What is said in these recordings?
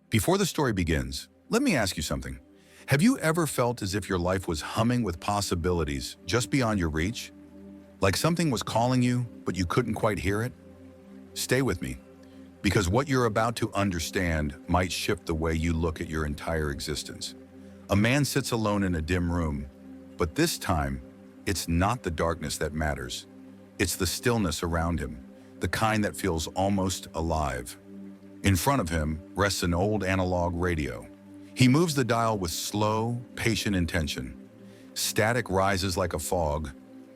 Before the story begins, let me ask you something. Have you ever felt as if your life was humming with possibilities just beyond your reach? Like something was calling you, but you couldn't quite hear it? Stay with me, because what you're about to understand might shift the way you look at your entire existence. A man sits alone in a dim room, but this time, it's not the darkness that matters. It's the stillness around him, the kind that feels almost alive. In front of him rests an old analog radio. He moves the dial with slow, patient intention. Static rises like a fog,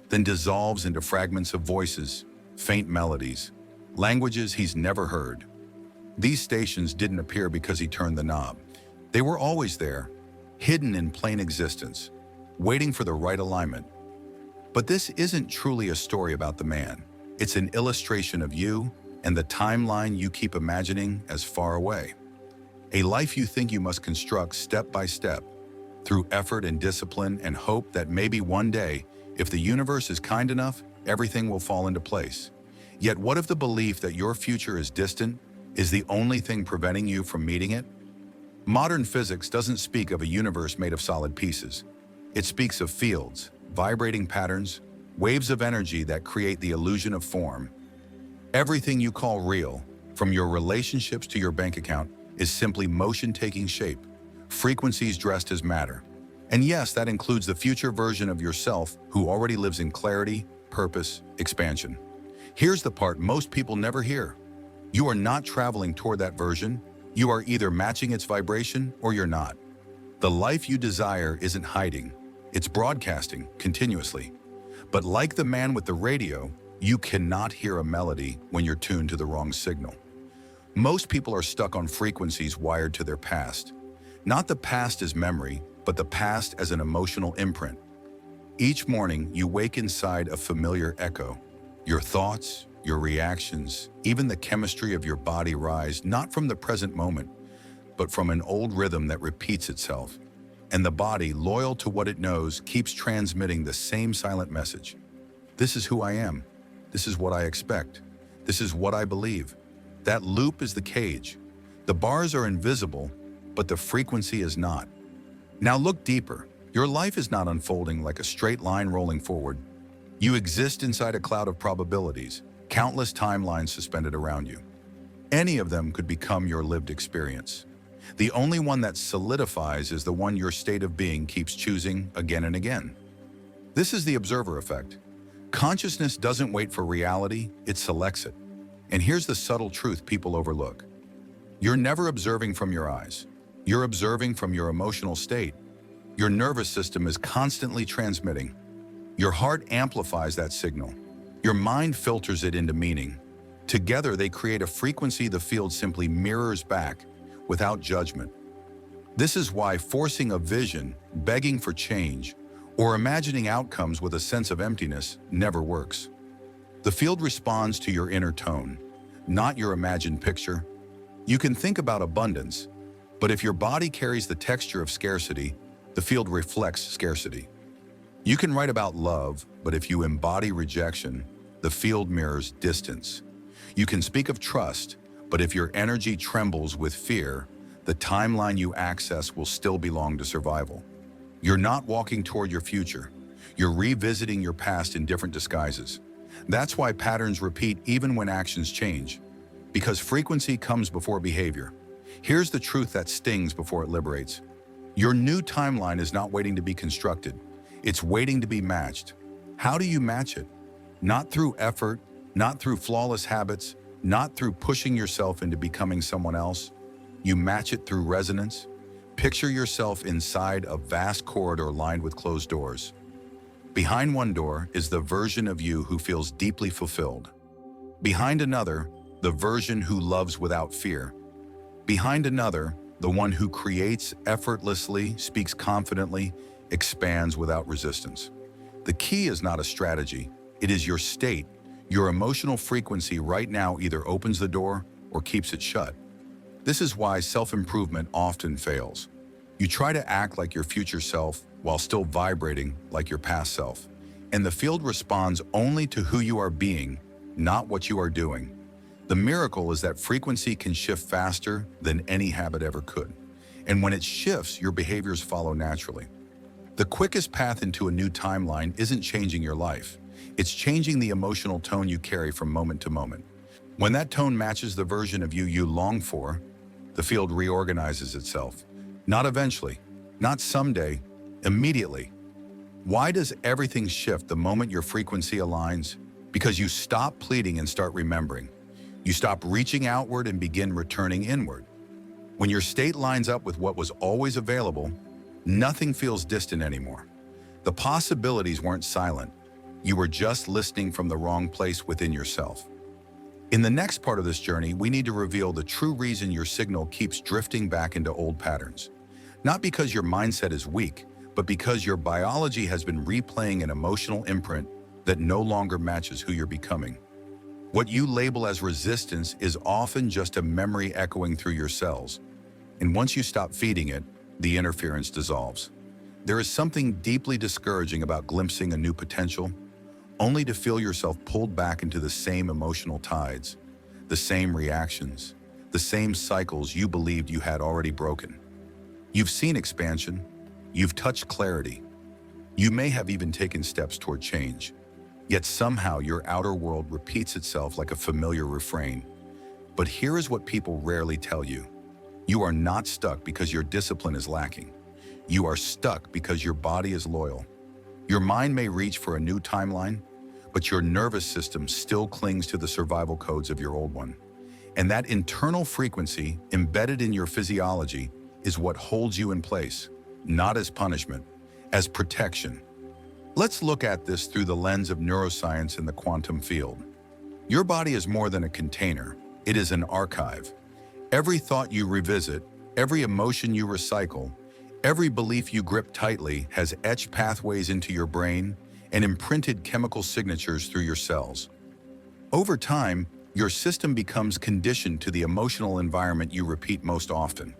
then dissolves into fragments of voices, faint melodies, languages he's never heard. These stations didn't appear because he turned the knob. They were always there, hidden in plain existence, waiting for the right alignment. But this isn't truly a story about the man. It's an illustration of you and the timeline you keep imagining as far away. A life you think you must construct step by step, through effort and discipline and hope that maybe one day, if the universe is kind enough, everything will fall into place. Yet what if the belief that your future is distant is the only thing preventing you from meeting it? Modern physics doesn't speak of a universe made of solid pieces. It speaks of fields, vibrating patterns, waves of energy that create the illusion of form. Everything you call real, from your relationships to your bank account, is simply motion taking shape, frequencies dressed as matter. And yes, that includes the future version of yourself who already lives in clarity, purpose, expansion. Here's the part most people never hear. You are not traveling toward that version. You are either matching its vibration or you're not. The life you desire isn't hiding. It's broadcasting continuously. But like the man with the radio, you cannot hear a melody when you're tuned to the wrong signal. Most people are stuck on frequencies wired to their past. Not the past as memory, but the past as an emotional imprint. Each morning, you wake inside a familiar echo. Your thoughts, your reactions, even the chemistry of your body rise not from the present moment, but from an old rhythm that repeats itself. And the body, loyal to what it knows, keeps transmitting the same silent message. This is who I am. This is what I expect. This is what I believe. That loop is the cage. The bars are invisible, but the frequency is not. Now look deeper. Your life is not unfolding like a straight line rolling forward. You exist inside a cloud of probabilities, countless timelines suspended around you. Any of them could become your lived experience. The only one that solidifies is the one your state of being keeps choosing again and again. This is the observer effect. Consciousness doesn't wait for reality, it selects it. And here's the subtle truth people overlook. You're never observing from your eyes. You're observing from your emotional state. Your nervous system is constantly transmitting. Your heart amplifies that signal. Your mind filters it into meaning. Together, they create a frequency the field simply mirrors back without judgment. This is why forcing a vision, begging for change, or imagining outcomes with a sense of emptiness never works. The field responds to your inner tone, not your imagined picture. You can think about abundance, but if your body carries the texture of scarcity, the field reflects scarcity. You can write about love, but if you embody rejection, the field mirrors distance. You can speak of trust, but if your energy trembles with fear, the timeline you access will still belong to survival. You're not walking toward your future. You're revisiting your past in different disguises. That's why patterns repeat even when actions change, because frequency comes before behavior. Here's the truth that stings before it liberates. Your new timeline is not waiting to be constructed. It's waiting to be matched. How do you match it? Not through effort, not through flawless habits, not through pushing yourself into becoming someone else. You match it through resonance. Picture yourself inside a vast corridor lined with closed doors. Behind one door is the version of you who feels deeply fulfilled. Behind another, the version who loves without fear. Behind another, the one who creates effortlessly, speaks confidently, expands without resistance. The key is not a strategy, it is your state. Your emotional frequency right now either opens the door or keeps it shut. This is why self-improvement often fails. You try to act like your future self while still vibrating like your past self. And the field responds only to who you are being, not what you are doing. The miracle is that frequency can shift faster than any habit ever could. And when it shifts, your behaviors follow naturally. The quickest path into a new timeline isn't changing your life. It's changing the emotional tone you carry from moment to moment. When that tone matches the version of you you long for, the field reorganizes itself. Not eventually, not someday, immediately. Why does everything shift the moment your frequency aligns? Because you stop pleading and start remembering. You stop reaching outward and begin returning inward. When your state lines up with what was always available, nothing feels distant anymore. The possibilities weren't silent. You were just listening from the wrong place within yourself. In the next part of this journey, we need to reveal the true reason your signal keeps drifting back into old patterns. Not because your mindset is weak, but because your biology has been replaying an emotional imprint that no longer matches who you're becoming. What you label as resistance is often just a memory echoing through your cells. And once you stop feeding it, the interference dissolves. There is something deeply discouraging about glimpsing a new potential, only to feel yourself pulled back into the same emotional tides, the same reactions, the same cycles you believed you had already broken. You've seen expansion, you've touched clarity, you may have even taken steps toward change, yet somehow your outer world repeats itself like a familiar refrain. But here is what people rarely tell you. You are not stuck because your discipline is lacking. You are stuck because your body is loyal. Your mind may reach for a new timeline, but your nervous system still clings to the survival codes of your old one. And that internal frequency embedded in your physiology is what holds you in place, not as punishment, as protection. Let's look at this through the lens of neuroscience and the quantum field. Your body is more than a container, it is an archive. Every thought you revisit, every emotion you recycle, every belief you grip tightly has etched pathways into your brain and imprinted chemical signatures through your cells. Over time, your system becomes conditioned to the emotional environment you repeat most often.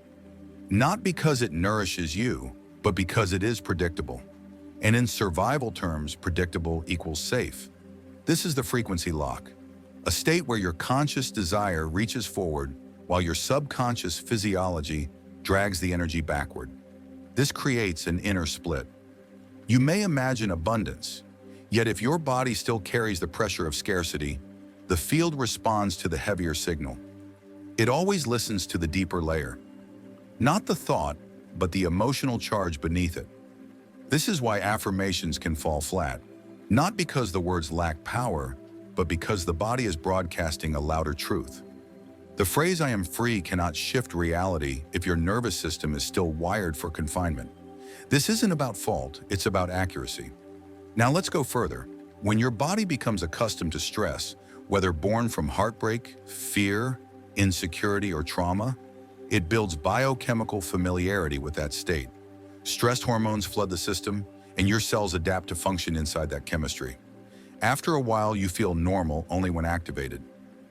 Not because it nourishes you, but because it is predictable. And in survival terms, predictable equals safe. This is the frequency lock, a state where your conscious desire reaches forward while your subconscious physiology drags the energy backward. This creates an inner split. You may imagine abundance, yet if your body still carries the pressure of scarcity, the field responds to the heavier signal. It always listens to the deeper layer. Not the thought, but the emotional charge beneath it. This is why affirmations can fall flat, not because the words lack power, but because the body is broadcasting a louder truth. The phrase "I am free" cannot shift reality if your nervous system is still wired for confinement. This isn't about fault, it's about accuracy. Now let's go further. When your body becomes accustomed to stress, whether born from heartbreak, fear, insecurity, or trauma, it builds biochemical familiarity with that state. Stress hormones flood the system, and your cells adapt to function inside that chemistry. After a while, you feel normal only when activated.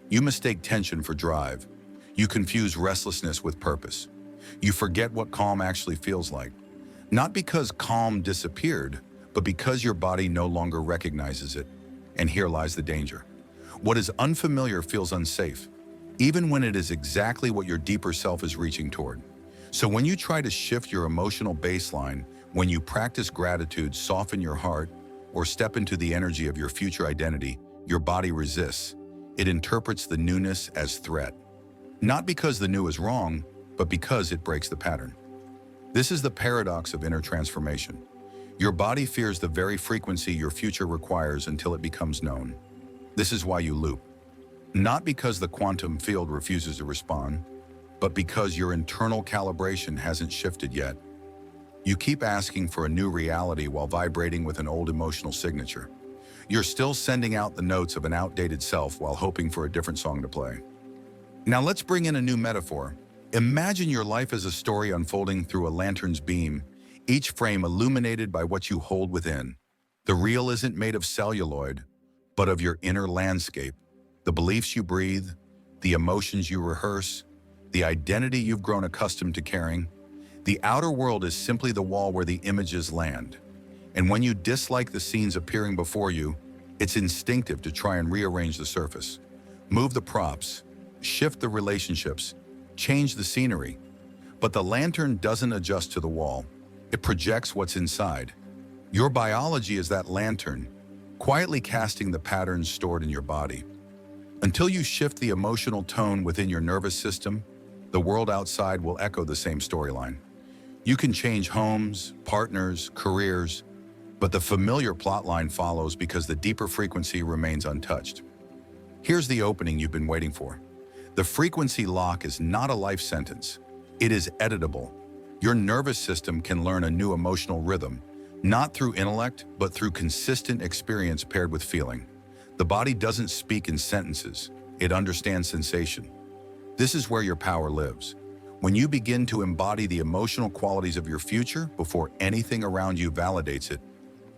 You mistake tension for drive. You confuse restlessness with purpose. You forget what calm actually feels like. Not because calm disappeared, but because your body no longer recognizes it. And here lies the danger. What is unfamiliar feels unsafe, even when it is exactly what your deeper self is reaching toward. So when you try to shift your emotional baseline, when you practice gratitude, soften your heart, or step into the energy of your future identity, your body resists. It interprets the newness as threat. Not because the new is wrong, but because it breaks the pattern. This is the paradox of inner transformation. Your body fears the very frequency your future requires until it becomes known. This is why you loop. Not because the quantum field refuses to respond, but because your internal calibration hasn't shifted yet. You keep asking for a new reality while vibrating with an old emotional signature. You're still sending out the notes of an outdated self while hoping for a different song to play. Now let's bring in a new metaphor. Imagine your life as a story unfolding through a lantern's beam, each frame illuminated by what you hold within. The reel isn't made of celluloid, but of your inner landscape, the beliefs you breathe, the emotions you rehearse, the identity you've grown accustomed to carrying. The outer world is simply the wall where the images land. And when you dislike the scenes appearing before you, it's instinctive to try and rearrange the surface. Move the props, shift the relationships, change the scenery. But the lantern doesn't adjust to the wall. It projects what's inside. Your biology is that lantern, quietly casting the patterns stored in your body. Until you shift the emotional tone within your nervous system, the world outside will echo the same storyline. You can change homes, partners, careers, but the familiar plotline follows because the deeper frequency remains untouched. Here's the opening you've been waiting for. The frequency lock is not a life sentence. It is editable. Your nervous system can learn a new emotional rhythm, not through intellect, but through consistent experience paired with feeling. The body doesn't speak in sentences. It understands sensation. This is where your power lives. When you begin to embody the emotional qualities of your future before anything around you validates it,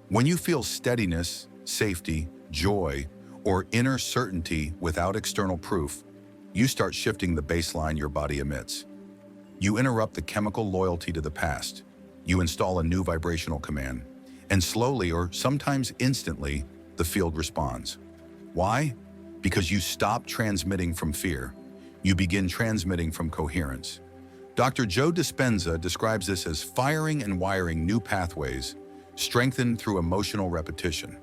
when you feel steadiness, safety, joy, or inner certainty without external proof, you start shifting the baseline your body emits. You interrupt the chemical loyalty to the past. You install a new vibrational command, and slowly, or sometimes instantly, the field responds. Why? Because you stop transmitting from fear. You begin transmitting from coherence. Dr. Joe Dispenza describes this as firing and wiring new pathways, strengthened through emotional repetition.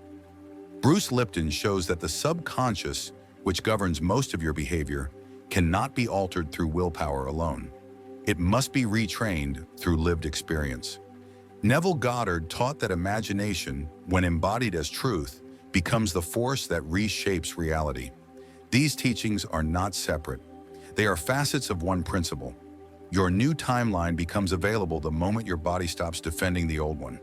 Bruce Lipton shows that the subconscious, which governs most of your behavior, cannot be altered through willpower alone. It must be retrained through lived experience. Neville Goddard taught that imagination, when embodied as truth, becomes the force that reshapes reality. These teachings are not separate. They are facets of one principle. Your new timeline becomes available the moment your body stops defending the old one.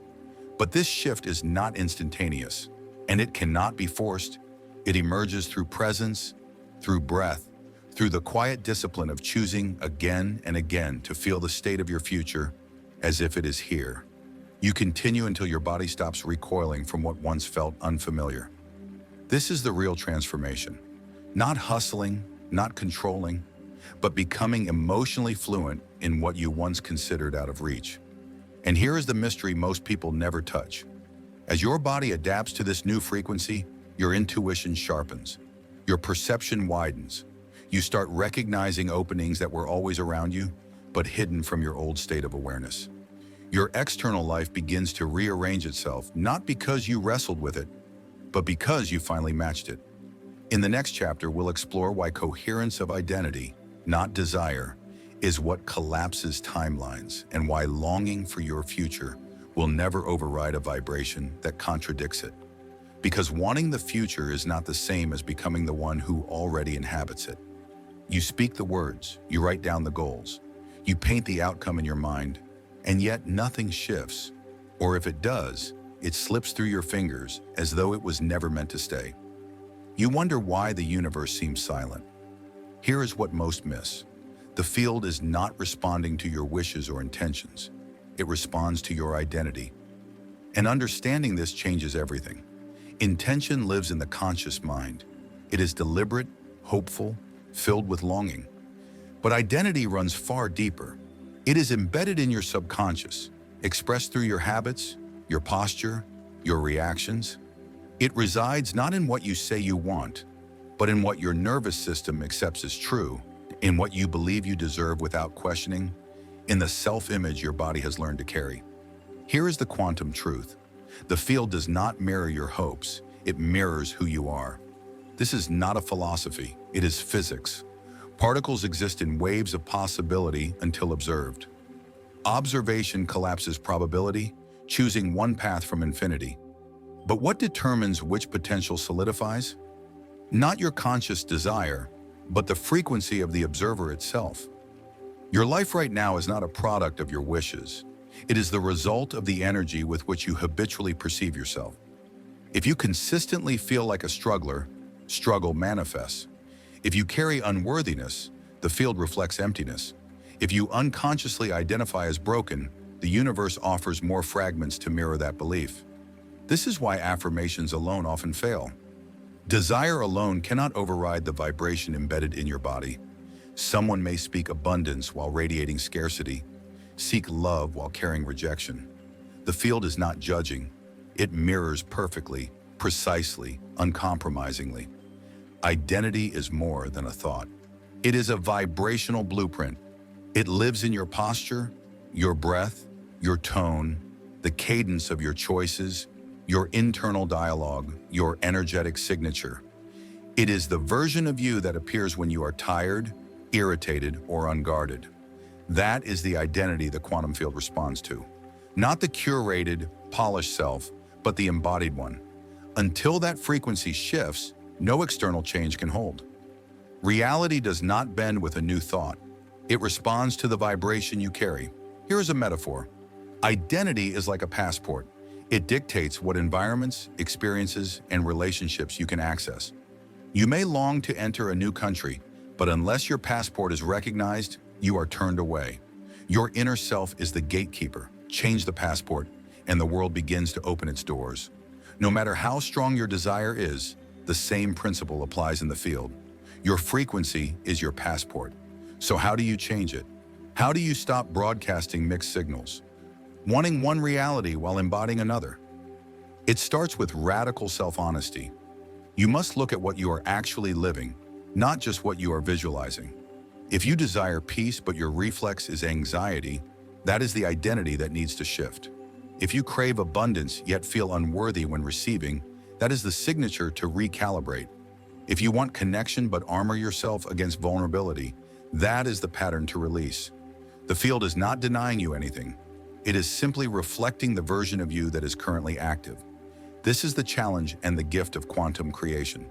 But this shift is not instantaneous, and it cannot be forced. It emerges through presence, through breath, through the quiet discipline of choosing again and again to feel the state of your future as if it is here. You continue until your body stops recoiling from what once felt unfamiliar. This is the real transformation. Not hustling, not controlling, but becoming emotionally fluent in what you once considered out of reach. And here is the mystery most people never touch. As your body adapts to this new frequency, your intuition sharpens. Your perception widens. You start recognizing openings that were always around you, but hidden from your old state of awareness. Your external life begins to rearrange itself, not because you wrestled with it, but because you finally matched it. In the next chapter, we'll explore why coherence of identity, not desire, is what collapses timelines, and why longing for your future will never override a vibration that contradicts it. Because wanting the future is not the same as becoming the one who already inhabits it. You speak the words, you write down the goals, you paint the outcome in your mind, and yet nothing shifts. Or if it does, it slips through your fingers as though it was never meant to stay. You wonder why the universe seems silent. Here is what most miss. The field is not responding to your wishes or intentions. It responds to your identity. And understanding this changes everything. Intention lives in the conscious mind. It is deliberate, hopeful, filled with longing. But identity runs far deeper. It is embedded in your subconscious, expressed through your habits, your posture, your reactions. It resides not in what you say you want, but in what your nervous system accepts as true, in what you believe you deserve without questioning, in the self-image your body has learned to carry. Here is the quantum truth. The field does not mirror your hopes, it mirrors who you are. This is not a philosophy, it is physics. Particles exist in waves of possibility until observed. Observation collapses probability, choosing one path from infinity. But what determines which potential solidifies? Not your conscious desire, but the frequency of the observer itself. Your life right now is not a product of your wishes. It is the result of the energy with which you habitually perceive yourself. If you consistently feel like a struggler, struggle manifests. If you carry unworthiness, the field reflects emptiness. If you unconsciously identify as broken, the universe offers more fragments to mirror that belief. This is why affirmations alone often fail. Desire alone cannot override the vibration embedded in your body. Someone may speak abundance while radiating scarcity, seek love while carrying rejection. The field is not judging. It mirrors perfectly, precisely, uncompromisingly. Identity is more than a thought. It is a vibrational blueprint. It lives in your posture, your breath, your tone, the cadence of your choices, your internal dialogue, your energetic signature. It is the version of you that appears when you are tired, irritated, or unguarded. That is the identity the quantum field responds to. Not the curated, polished self, but the embodied one. Until that frequency shifts, no external change can hold. Reality does not bend with a new thought. It responds to the vibration you carry. Here is a metaphor. Identity is like a passport. It dictates what environments, experiences, and relationships you can access. You may long to enter a new country, but unless your passport is recognized, you are turned away. Your inner self is the gatekeeper. Change the passport, and the world begins to open its doors. No matter how strong your desire is, the same principle applies in the field. Your frequency is your passport. So how do you change it? How do you stop broadcasting mixed signals, wanting one reality while embodying another? It starts with radical self-honesty. You must look at what you are actually living, not just what you are visualizing. If you desire peace but your reflex is anxiety, that is the identity that needs to shift. If you crave abundance yet feel unworthy when receiving, that is the signature to recalibrate. If you want connection but armor yourself against vulnerability, that is the pattern to release. The field is not denying you anything. It is simply reflecting the version of you that is currently active. This is the challenge and the gift of quantum creation.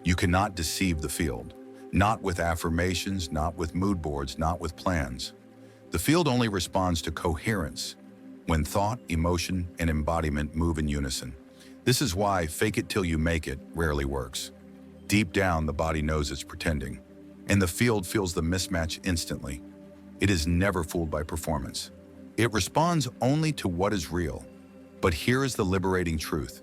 You cannot deceive the field. Not with affirmations, not with mood boards, not with plans. The field only responds to coherence, when thought, emotion, and embodiment move in unison. This is why fake it till you make it rarely works. Deep down, the body knows it's pretending, and the field feels the mismatch instantly. It is never fooled by performance. It responds only to what is real. But here is the liberating truth.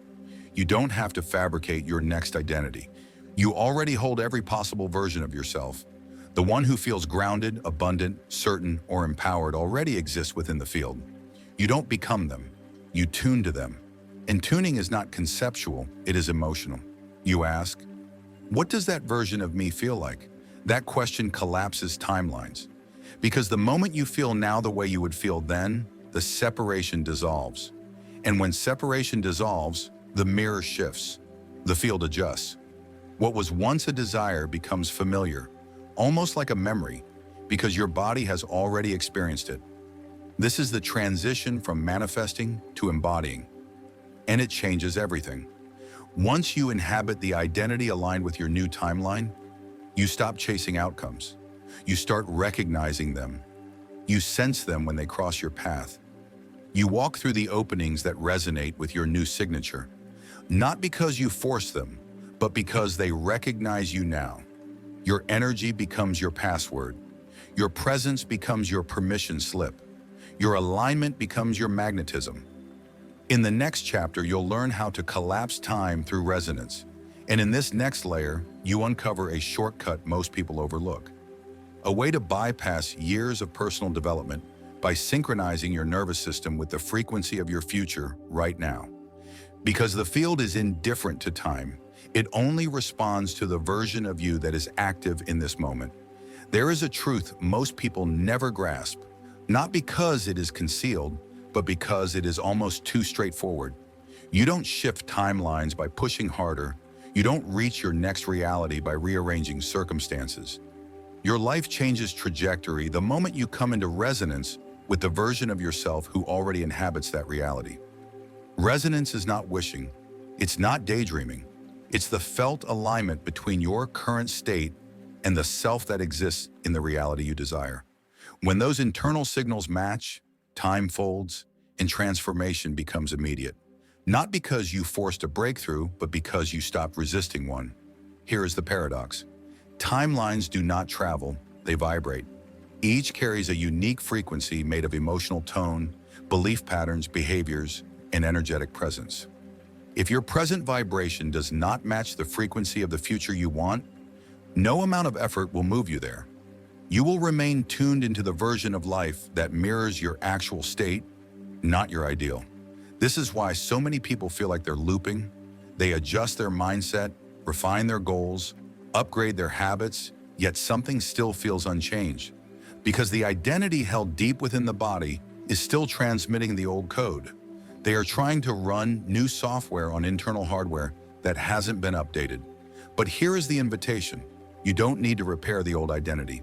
You don't have to fabricate your next identity. You already hold every possible version of yourself. The one who feels grounded, abundant, certain, or empowered already exists within the field. You don't become them. You tune to them. And tuning is not conceptual, it is emotional. You ask, what does that version of me feel like? That question collapses timelines. Because the moment you feel now the way you would feel then, the separation dissolves. And when separation dissolves, the mirror shifts. The field adjusts. What was once a desire becomes familiar, almost like a memory, because your body has already experienced it. This is the transition from manifesting to embodying. And it changes everything. Once you inhabit the identity aligned with your new timeline, you stop chasing outcomes. You start recognizing them. You sense them when they cross your path. You walk through the openings that resonate with your new signature, not because you force them, but because they recognize you now. Your energy becomes your password. Your presence becomes your permission slip. Your alignment becomes your magnetism. In the next chapter, you'll learn how to collapse time through resonance. And in this next layer, you uncover a shortcut most people overlook. A way to bypass years of personal development by synchronizing your nervous system with the frequency of your future right now. Because the field is indifferent to time, it only responds to the version of you that is active in this moment. There is a truth most people never grasp, not because it is concealed, but because it is almost too straightforward. You don't shift timelines by pushing harder. You don't reach your next reality by rearranging circumstances. Your life changes trajectory the moment you come into resonance with the version of yourself who already inhabits that reality. Resonance is not wishing. It's not daydreaming. It's the felt alignment between your current state and the self that exists in the reality you desire. When those internal signals match, time folds, and transformation becomes immediate. Not because you forced a breakthrough, but because you stopped resisting one. Here is the paradox. Timelines do not travel, they vibrate. Each carries a unique frequency made of emotional tone, belief patterns, behaviors, and energetic presence. If your present vibration does not match the frequency of the future you want, no amount of effort will move you there. You will remain tuned into the version of life that mirrors your actual state, not your ideal. This is why so many people feel like they're looping. They adjust their mindset, refine their goals, upgrade their habits, yet something still feels unchanged, because the identity held deep within the body is still transmitting the old code. They are trying to run new software on internal hardware that hasn't been updated. But here is the invitation. You don't need to repair the old identity.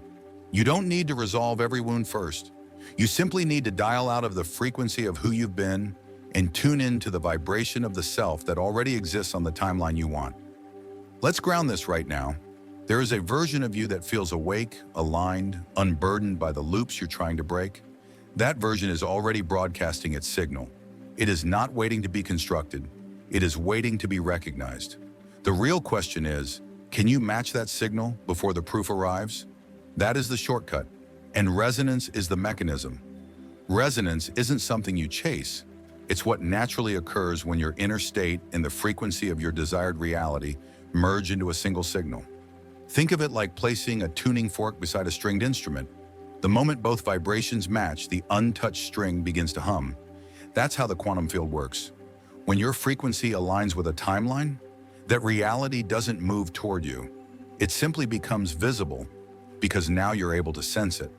You don't need to resolve every wound first. You simply need to dial out of the frequency of who you've been and tune in to the vibration of the self that already exists on the timeline you want. Let's ground this right now. There is a version of you that feels awake, aligned, unburdened by the loops you're trying to break. That version is already broadcasting its signal. It is not waiting to be constructed. It is waiting to be recognized. The real question is, can you match that signal before the proof arrives? That is the shortcut, and resonance is the mechanism. Resonance isn't something you chase. It's what naturally occurs when your inner state and the frequency of your desired reality merge into a single signal. Think of it like placing a tuning fork beside a stringed instrument. The moment both vibrations match, the untouched string begins to hum. That's how the quantum field works. When your frequency aligns with a timeline, that reality doesn't move toward you. It simply becomes visible because now you're able to sense it.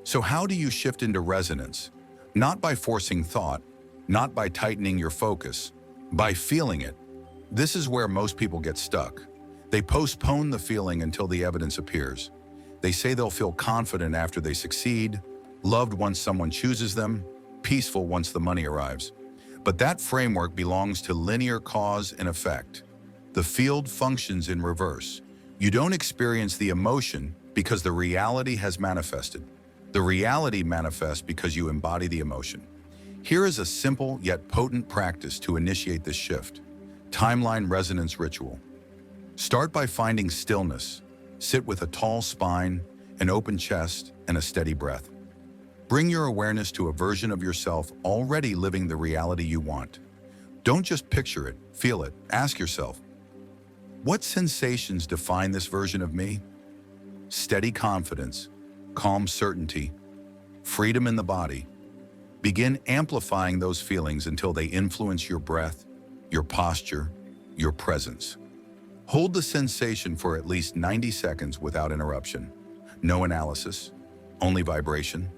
So how do you shift into resonance? Not by forcing thought, not by tightening your focus, by feeling it. This is where most people get stuck. They postpone the feeling until the evidence appears. They say they'll feel confident after they succeed, loved once someone chooses them, peaceful once the money arrives. But that framework belongs to linear cause and effect. The field functions in reverse. You don't experience the emotion because the reality has manifested. The reality manifests because you embody the emotion. Here is a simple yet potent practice to initiate this shift. Timeline resonance ritual. Start by finding stillness. Sit with a tall spine, an open chest, and a steady breath. Bring your awareness to a version of yourself already living the reality you want. Don't just picture it, feel it. Ask yourself, what sensations define this version of me? Steady confidence, calm certainty, freedom in the body. Begin amplifying those feelings until they influence your breath, your posture, your presence. Hold the sensation for at least 90 seconds without interruption. No analysis, only vibration.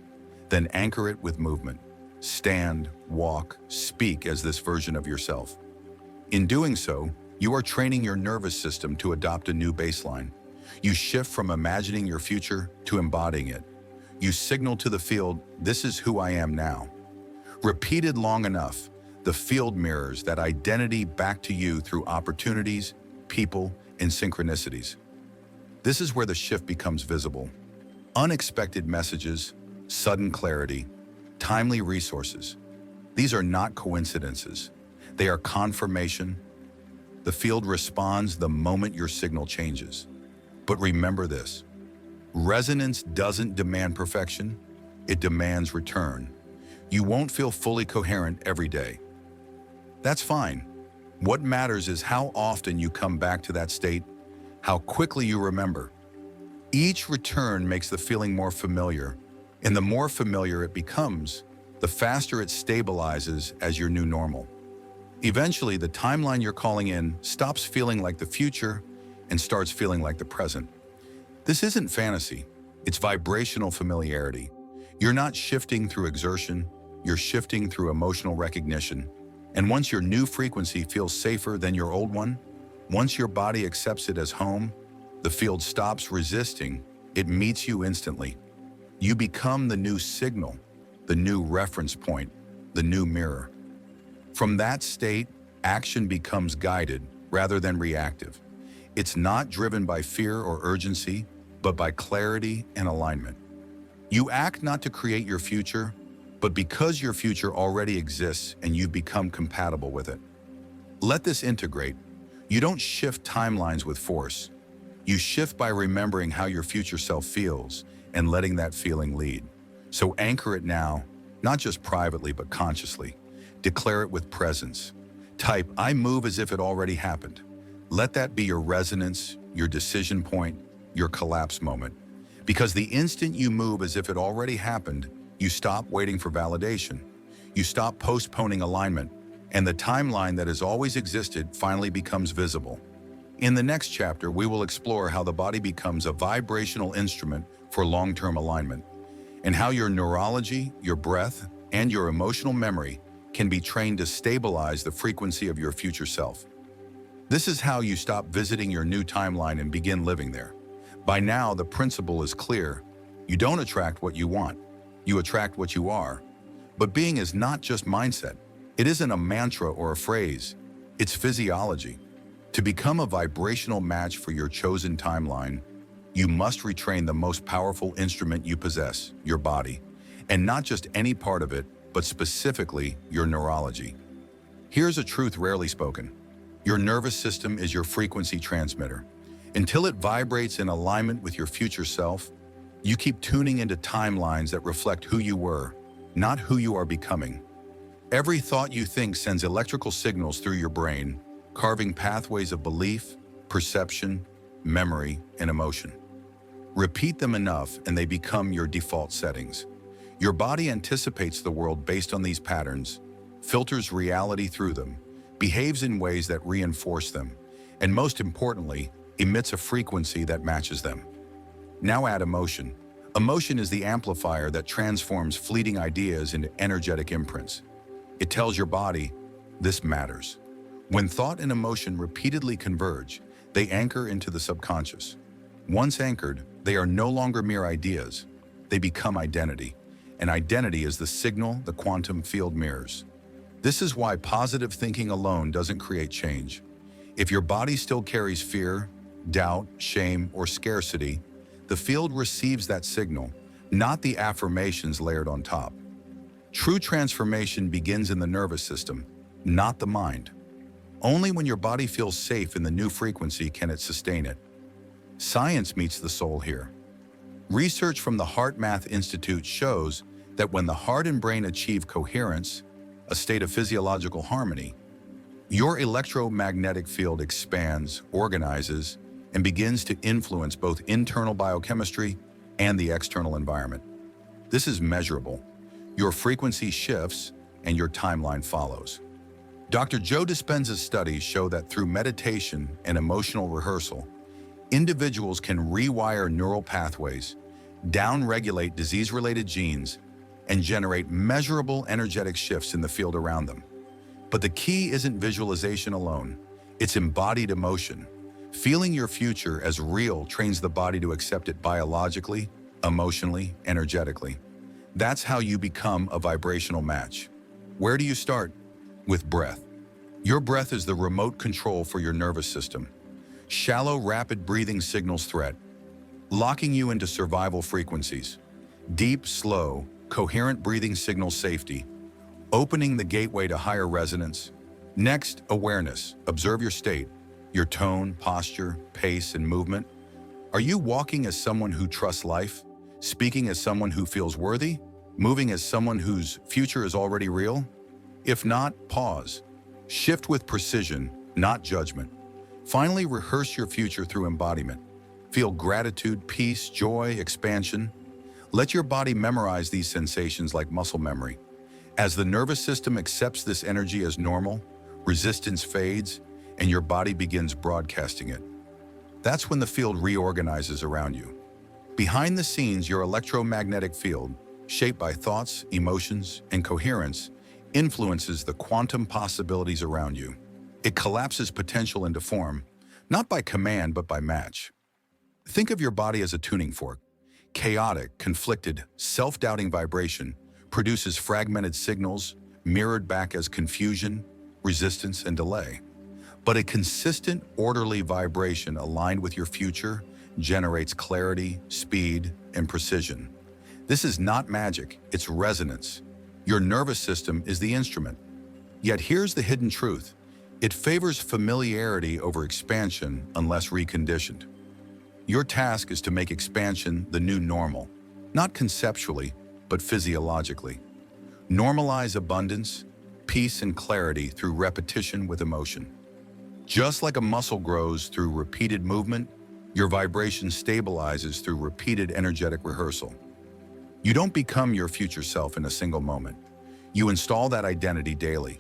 Then anchor it with movement. Stand, walk, speak as this version of yourself. In doing so, you are training your nervous system to adopt a new baseline. You shift from imagining your future to embodying it. You signal to the field, this is who I am now. Repeated long enough, the field mirrors that identity back to you through opportunities, people, and synchronicities. This is where the shift becomes visible. Unexpected messages, sudden clarity, timely resources. These are not coincidences. They are confirmation. The field responds the moment your signal changes. But remember this, resonance doesn't demand perfection, it demands return. You won't feel fully coherent every day. That's fine. What matters is how often you come back to that state, how quickly you remember. Each return makes the feeling more familiar, and the more familiar it becomes, the faster it stabilizes as your new normal. Eventually, the timeline you're calling in stops feeling like the future and starts feeling like the present. This isn't fantasy, it's vibrational familiarity. You're not shifting through exertion, you're shifting through emotional recognition. And once your new frequency feels safer than your old one, once your body accepts it as home, the field stops resisting, it meets you instantly. You become the new signal, the new reference point, the new mirror. From that state, action becomes guided rather than reactive. It's not driven by fear or urgency, but by clarity and alignment. You act not to create your future, but because your future already exists and you've become compatible with it. Let this integrate. You don't shift timelines with force. You shift by remembering how your future self feels and letting that feeling lead. So anchor it now, not just privately, but consciously. Declare it with presence. Type, I move as if it already happened. Let that be your resonance, your decision point, your collapse moment. Because the instant you move as if it already happened, you stop waiting for validation. You stop postponing alignment, and the timeline that has always existed finally becomes visible. In the next chapter, we will explore how the body becomes a vibrational instrument for long-term alignment, and how your neurology, your breath, and your emotional memory can be trained to stabilize the frequency of your future self. This is how you stop visiting your new timeline and begin living there. By now, the principle is clear. You don't attract what you want. You attract what you are. But being is not just mindset. It isn't a mantra or a phrase. It's physiology. To become a vibrational match for your chosen timeline, you must retrain the most powerful instrument you possess, your body, and not just any part of it, but specifically your neurology. Here's a truth rarely spoken. Your nervous system is your frequency transmitter. Until it vibrates in alignment with your future self, you keep tuning into timelines that reflect who you were, not who you are becoming. Every thought you think sends electrical signals through your brain, carving pathways of belief, perception, memory, and emotion. Repeat them enough and they become your default settings. Your body anticipates the world based on these patterns, filters reality through them, behaves in ways that reinforce them, and most importantly, emits a frequency that matches them. Now add emotion. Emotion is the amplifier that transforms fleeting ideas into energetic imprints. It tells your body, this matters. When thought and emotion repeatedly converge, they anchor into the subconscious. Once anchored, they are no longer mere ideas. They become identity. And identity is the signal the quantum field mirrors. This is why positive thinking alone doesn't create change. If your body still carries fear, doubt, shame, or scarcity, the field receives that signal, not the affirmations layered on top. True transformation begins in the nervous system, not the mind. Only when your body feels safe in the new frequency can it sustain it. Science meets the soul here. Research from the HeartMath Institute shows that when the heart and brain achieve coherence, a state of physiological harmony, your electromagnetic field expands, organizes, and begins to influence both internal biochemistry and the external environment. This is measurable. Your frequency shifts and your timeline follows. Dr. Joe Dispenza's studies show that through meditation and emotional rehearsal, individuals can rewire neural pathways, downregulate disease-related genes, and generate measurable energetic shifts in the field around them. But the key isn't visualization alone, it's embodied emotion. Feeling your future as real trains the body to accept it biologically, emotionally, energetically. That's how you become a vibrational match. Where do you start? With breath. Your breath is the remote control for your nervous system. Shallow, rapid breathing signals threat, locking you into survival frequencies. Deep, slow, coherent breathing signals safety, opening the gateway to higher resonance. Next, awareness. Observe your state, your tone, posture, pace, and movement. Are you walking as someone who trusts life? Speaking as someone who feels worthy? Moving as someone whose future is already real? If not, pause. Shift with precision, not judgment. Finally, rehearse your future through embodiment. Feel gratitude, peace, joy, expansion. Let your body memorize these sensations like muscle memory. As the nervous system accepts this energy as normal, resistance fades, and your body begins broadcasting it. That's when the field reorganizes around you. Behind the scenes, your electromagnetic field, shaped by thoughts, emotions, and coherence, influences the quantum possibilities around you. It collapses potential into form, not by command, but by match. Think of your body as a tuning fork. Chaotic, conflicted, self-doubting vibration produces fragmented signals, mirrored back as confusion, resistance, and delay. But a consistent, orderly vibration aligned with your future generates clarity, speed, and precision. This is not magic, it's resonance. Your nervous system is the instrument. Yet here's the hidden truth. It favors familiarity over expansion unless reconditioned. Your task is to make expansion the new normal, not conceptually, but physiologically. Normalize abundance, peace, and clarity through repetition with emotion. Just like a muscle grows through repeated movement, your vibration stabilizes through repeated energetic rehearsal. You don't become your future self in a single moment. You install that identity daily.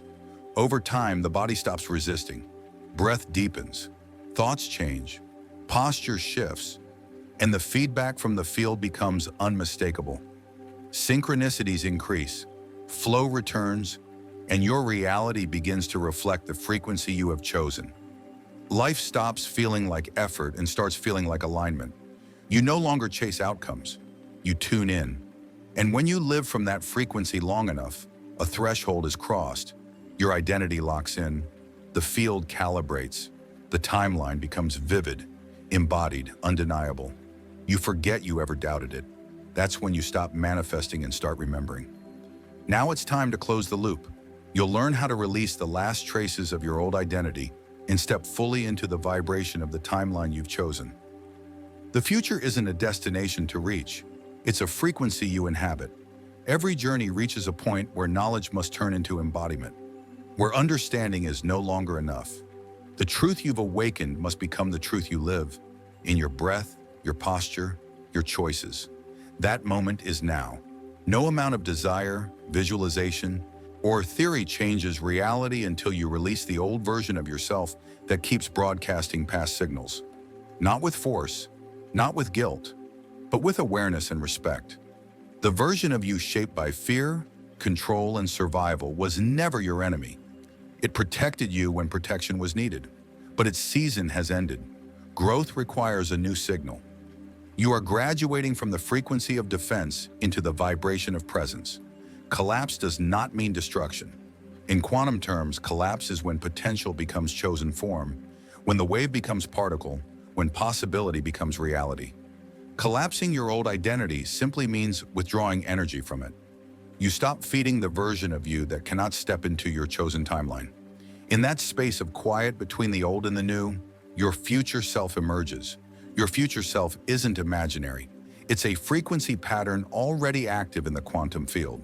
Over time, the body stops resisting. Breath deepens. Thoughts change, posture shifts, and the feedback from the field becomes unmistakable. Synchronicities increase, flow returns, and your reality begins to reflect the frequency you have chosen. Life stops feeling like effort and starts feeling like alignment. You no longer chase outcomes, you tune in. And when you live from that frequency long enough, a threshold is crossed, your identity locks in, the field calibrates, the timeline becomes vivid, embodied, undeniable. You forget you ever doubted it. That's when you stop manifesting and start remembering. Now it's time to close the loop. You'll learn how to release the last traces of your old identity and step fully into the vibration of the timeline you've chosen. The future isn't a destination to reach. It's a frequency you inhabit. Every journey reaches a point where knowledge must turn into embodiment, where understanding is no longer enough. The truth you've awakened must become the truth you live, in your breath, your posture, your choices. That moment is now. No amount of desire, visualization, or theory changes reality until you release the old version of yourself that keeps broadcasting past signals. Not with force, not with guilt, but with awareness and respect. The version of you shaped by fear, control, and survival was never your enemy. It protected you when protection was needed, but its season has ended. Growth requires a new signal. You are graduating from the frequency of defense into the vibration of presence. Collapse does not mean destruction. In quantum terms, collapse is when potential becomes chosen form, when the wave becomes particle, when possibility becomes reality. Collapsing your old identity simply means withdrawing energy from it. You stop feeding the version of you that cannot step into your chosen timeline. In that space of quiet between the old and the new, your future self emerges. Your future self isn't imaginary. It's a frequency pattern already active in the quantum field.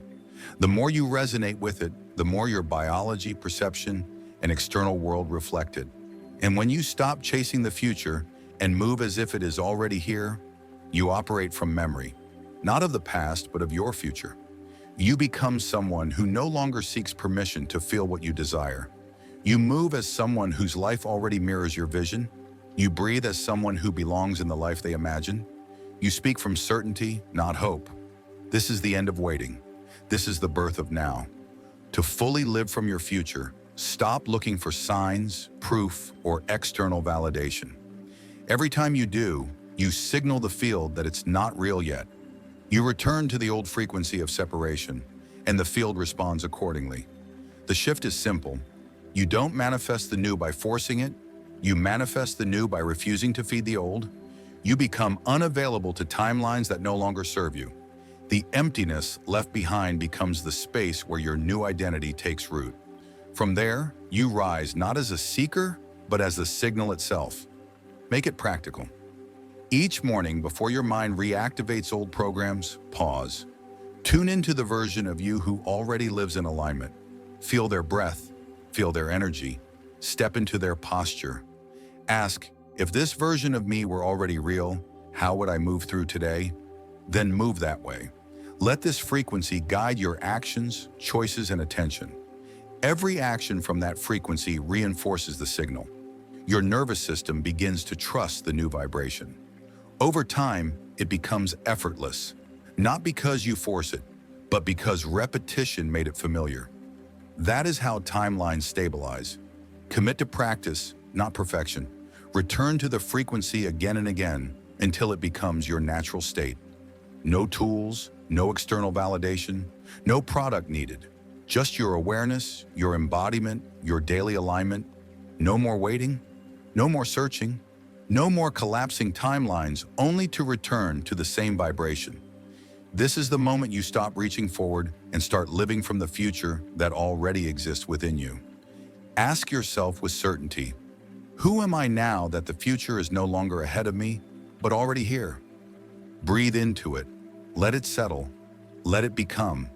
The more you resonate with it, the more your biology, perception, and external world reflect it. And when you stop chasing the future and move as if it is already here, you operate from memory, not of the past, but of your future. You become someone who no longer seeks permission to feel what you desire. You move as someone whose life already mirrors your vision. You breathe as someone who belongs in the life they imagine. You speak from certainty, not hope. This is the end of waiting. This is the birth of now. To fully live from your future, stop looking for signs, proof, or external validation. Every time you do, you signal the field that it's not real yet. You return to the old frequency of separation, and the field responds accordingly. The shift is simple. You don't manifest the new by forcing it. You manifest the new by refusing to feed the old. You become unavailable to timelines that no longer serve you. The emptiness left behind becomes the space where your new identity takes root. From there, you rise not as a seeker, but as the signal itself. Make it practical. Each morning, before your mind reactivates old programs, pause. Tune into the version of you who already lives in alignment. Feel their breath, feel their energy, step into their posture. Ask, if this version of me were already real, how would I move through today? Then move that way. Let this frequency guide your actions, choices, and attention. Every action from that frequency reinforces the signal. Your nervous system begins to trust the new vibration. Over time, it becomes effortless, not because you force it, but because repetition made it familiar. That is how timelines stabilize. Commit to practice, not perfection. Return to the frequency again and again until it becomes your natural state. No tools, no external validation, no product needed. Just your awareness, your embodiment, your daily alignment. No more waiting, no more searching, no more collapsing timelines, only to return to the same vibration. This is the moment you stop reaching forward and start living from the future that already exists within you. Ask yourself with certainty, who am I now that the future is no longer ahead of me, but already here? Breathe into it. Let it settle. Let it become.